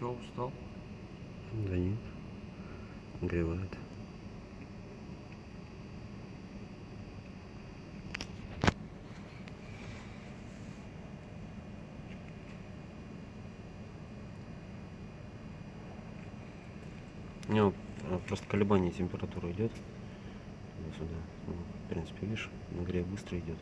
Чего, устал? Да нет, нагревает. У него просто колебание температуры идет туда-сюда. Ну, в принципе, видишь, нагрев быстро идет.